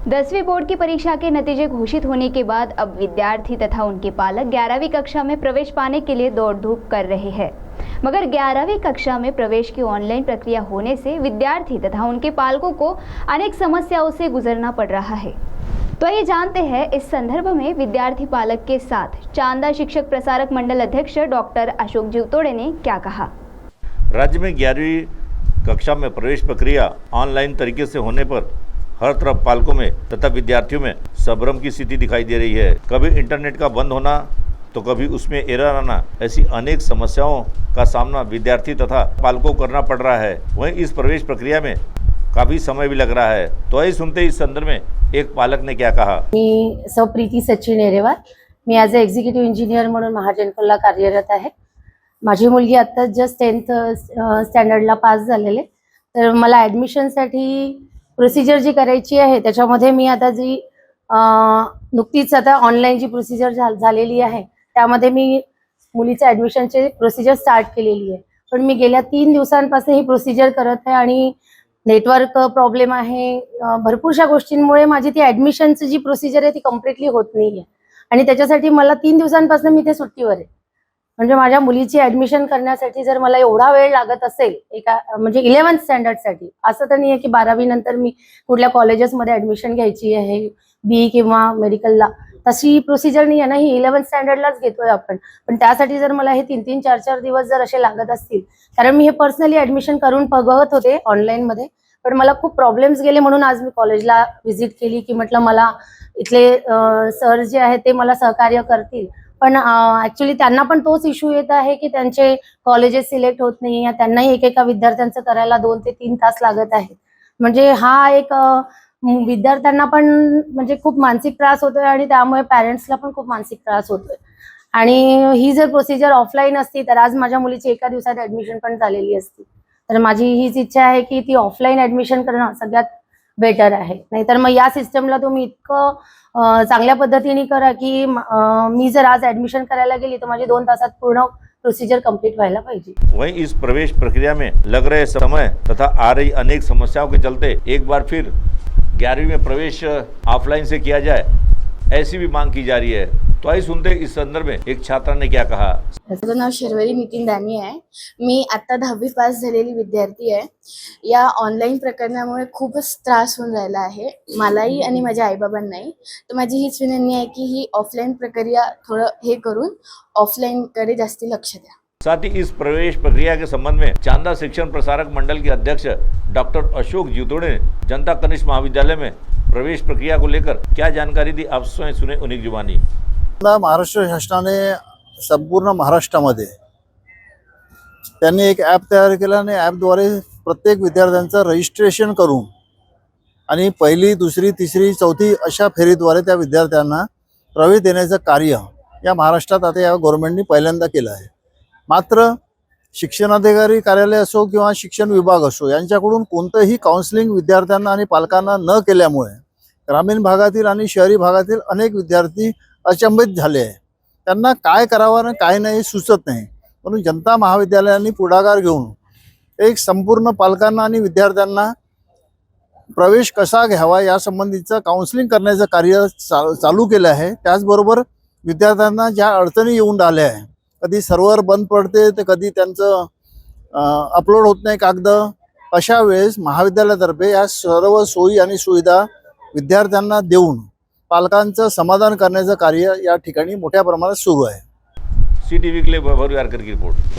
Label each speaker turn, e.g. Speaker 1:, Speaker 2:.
Speaker 1: 10वीं बोर्ड की परीक्षा के नतीजे घोषित होने के बाद अब विद्यार्थी तथा उनके पालक 11वीं कक्षा में प्रवेश पाने के लिए दौड़ धूप कर रहे हैं। मगर 11वीं कक्षा में प्रवेश की ऑनलाइन प्रक्रिया होने से विद्यार्थी तथा उनके पालकों को अनेक समस्याओं से गुजरना पड़ रहा है। तो ये जानते हैं इस संदर्भ में विद्यार्थी पालक के साथ चांदा शिक्षक प्रसारक मंडल अध्यक्ष डॉक्टर अशोक जीवतोड़े ने क्या कहा।
Speaker 2: राज्य में 11वीं कक्षा में प्रवेश प्रक्रिया ऑनलाइन तरीके से होने पर हर तरफ पालकों में तथा विद्यार्थियों में संभ्रम की स्थिति दिखाई दे रही है। कभी इंटरनेट का बंद होना तो कभी उसमें एरर आना, ऐसी अनेक समस्याओं का सामना विद्यार्थी तथा पालकों को करना पड़ रहा है। वहीं इस प्रवेश प्रक्रिया में काफ़ी समय भी लग रहा है। तो आइए सुनते इस संदर्भ में एक पालक ने क्या कहा।
Speaker 3: मी प्रीती सचिन एरेवार, मी ॲज अ एक्झिक्युटिव्ह इंजिनियर म्हणून महाजनकोला कार्यरत आहे। माझी मुलगी आता जस्ट 10th स्टँडर्डला पास झालेले, तर मला ॲडमिशनसाठी प्रोसिजर जी करायची आहे त्याच्यामध्ये मी आता जी नुकतीच आता ऑनलाईन जी प्रोसिजर झालेली आहे त्यामध्ये मी मुलीचं ॲडमिशनची प्रोसिजर स्टार्ट केलेली आहे। पण मी गेल्या 3 दिवसांपासून ही प्रोसिजर करत आहे आणि नेटवर्क प्रॉब्लेम आहे, भरपूरशा गोष्टींमुळे माझी ती ॲडमिशनची जी प्रोसिजर आहे ती कम्प्लिटली होत नाहीये आणि त्याच्यासाठी मला 3 दिवसांपासून मी ते सुट्टीवर आहे। म्हणजे माझ्या मुलीची ॲडमिशन करण्यासाठी जर मला एवढा वेळ लागत असेल एका म्हणजे 11th स्टँडर्डसाठी, असं तर नाही आहे की 12वी नंतर मी कुठल्या कॉलेजेसमध्ये ॲडमिशन घ्यायची आहे बी किंवा मेडिकलला, तशी प्रोसिजर नाही आहे ना, ही 11th स्टँडर्डलाच घेतोय आपण। पण त्यासाठी जर मला हे 3-3, 4-4 दिवस जर असे लागत असतील, कारण मी हे पर्सनली ॲडमिशन करून बघत होते ऑनलाईनमध्ये, पण मला खूप प्रॉब्लेम्स गेले म्हणून आज मी कॉलेजला व्हिजिट केली की म्हटलं मला इथले सर जे आहेत ते मला सहकार्य करतील। पण ॲक्च्युली त्यांना पण तोच इश्यू येत आहे की त्यांचे कॉलेजेस सिलेक्ट होत नाही, या त्यांनाही एकेका विद्यार्थ्यांचं करायला 2 ते 3 तास लागत आहेत। म्हणजे हा एक विद्यार्थ्यांना पण म्हणजे खूप मानसिक त्रास होतोय आणि त्यामुळे पॅरेंट्सला पण खूप मानसिक त्रास होतोय। आणि ही जर प्रोसिजर ऑफलाईन असती तर आज माझ्या मुलीची एका दिवसात ॲडमिशन पण झालेली असती। तर माझी हीच इच्छा आहे की ती ऑफलाईन ॲडमिशन करणं सगळ्यात बेटर आहे। नाहीतर मग या सिस्टमला तुम्ही इतकं चांगल्या पद्धतीने करा की मी जर आज ॲडमिशन करायला गेली तर माझी 2 तासात पूर्ण प्रोसीजर कंप्लीट व्हायला पाहिजे।
Speaker 2: वहीं इस प्रवेश प्रक्रिया में लग रहे समय तथा आ रही अनेक समस्याओं के चलते एक बार फिर 11वीं में प्रवेश ऑफलाइन से किया जाए, ऐसी भी मांग की जा रही है। तो आइए सुनते इस संदर्भ में एक छात्रा ने क्या कहा।
Speaker 4: माझं नाव शर्वरी नितीन दानी आहे। मी आता 10वी पास झालेली विद्यार्थी आहे। या ऑनलाईन प्रकरणामुळे खूपच त्रास होऊन राहिला आहे मलाही आणि माझ्या आईबाबांनाही। तर माझी हीच विनंती आहे की ही ऑफलाईन प्रक्रिया थोडं हे करून ऑफलाईनकडे जास्त लक्ष द्या।
Speaker 2: साथ ही इस प्रवेश प्रक्रिया के संबंध में चांदा शिक्षण प्रसारक मंडल के अध्यक्ष डॉक्टर अशोक जीवतोड़े ने जनता कनिष्ठ महाविद्यालय में प्रवेश प्रक्रिया को लेकर क्या जानकारी दी, आप स्वयं सुने उन्हीं की जुबानी।
Speaker 5: महाराष्ट्र शासनाने संपूर्ण महाराष्ट्रामध्ये त्यांनी एक ॲप तयार केला आणि ॲपद्वारे प्रत्येक विद्यार्थ्यांचं रजिस्ट्रेशन करून आणि 1ली, 2री, 3री, 4थी अशा फेरीद्वारे त्या विद्यार्थ्यांना प्रवेश देण्याचं कार्य या महाराष्ट्रात आता या गव्हर्नमेंटनी पहिल्यांदा केलं आहे। मात्र शिक्षणाधिकारी कार्यालय असो किंवा शिक्षण विभाग असो यांच्याकडून कोणतंही काउन्सिलिंग विद्यार्थ्यांना आणि पालकांना न केल्यामुळे ग्रामीण भागातील आणि शहरी भागातील अनेक विद्यार्थी अचंबित झाले आहे। त्यांना काय करावं आणि काय नाही सुचत नाही, म्हणून जनता महाविद्यालयांनी पुढाकार घेऊन एक संपूर्ण पालकांना आणि विद्यार्थ्यांना प्रवेश कसा घ्यावा यासंबंधीचं काउन्सिलिंग करण्याचं कार्य चालू केलं आहे। त्याचबरोबर विद्यार्थ्यांना ज्या अडचणी येऊन राहिल्या आहे, कधी सर्व्हर बंद पडते तर कधी त्यांचं अपलोड होत नाही कागद, अशा वेळेस महाविद्यालयातर्फे या सर्व सोयी आणि सुविधा विद्यार्थ्यांना देऊन पालकांचं समाधान करण्याचं कार्य या ठिकाणी मोठ्या प्रमाणात सुरू आहे।
Speaker 2: CTV के लिए वैभव यारकर की रिपोर्ट।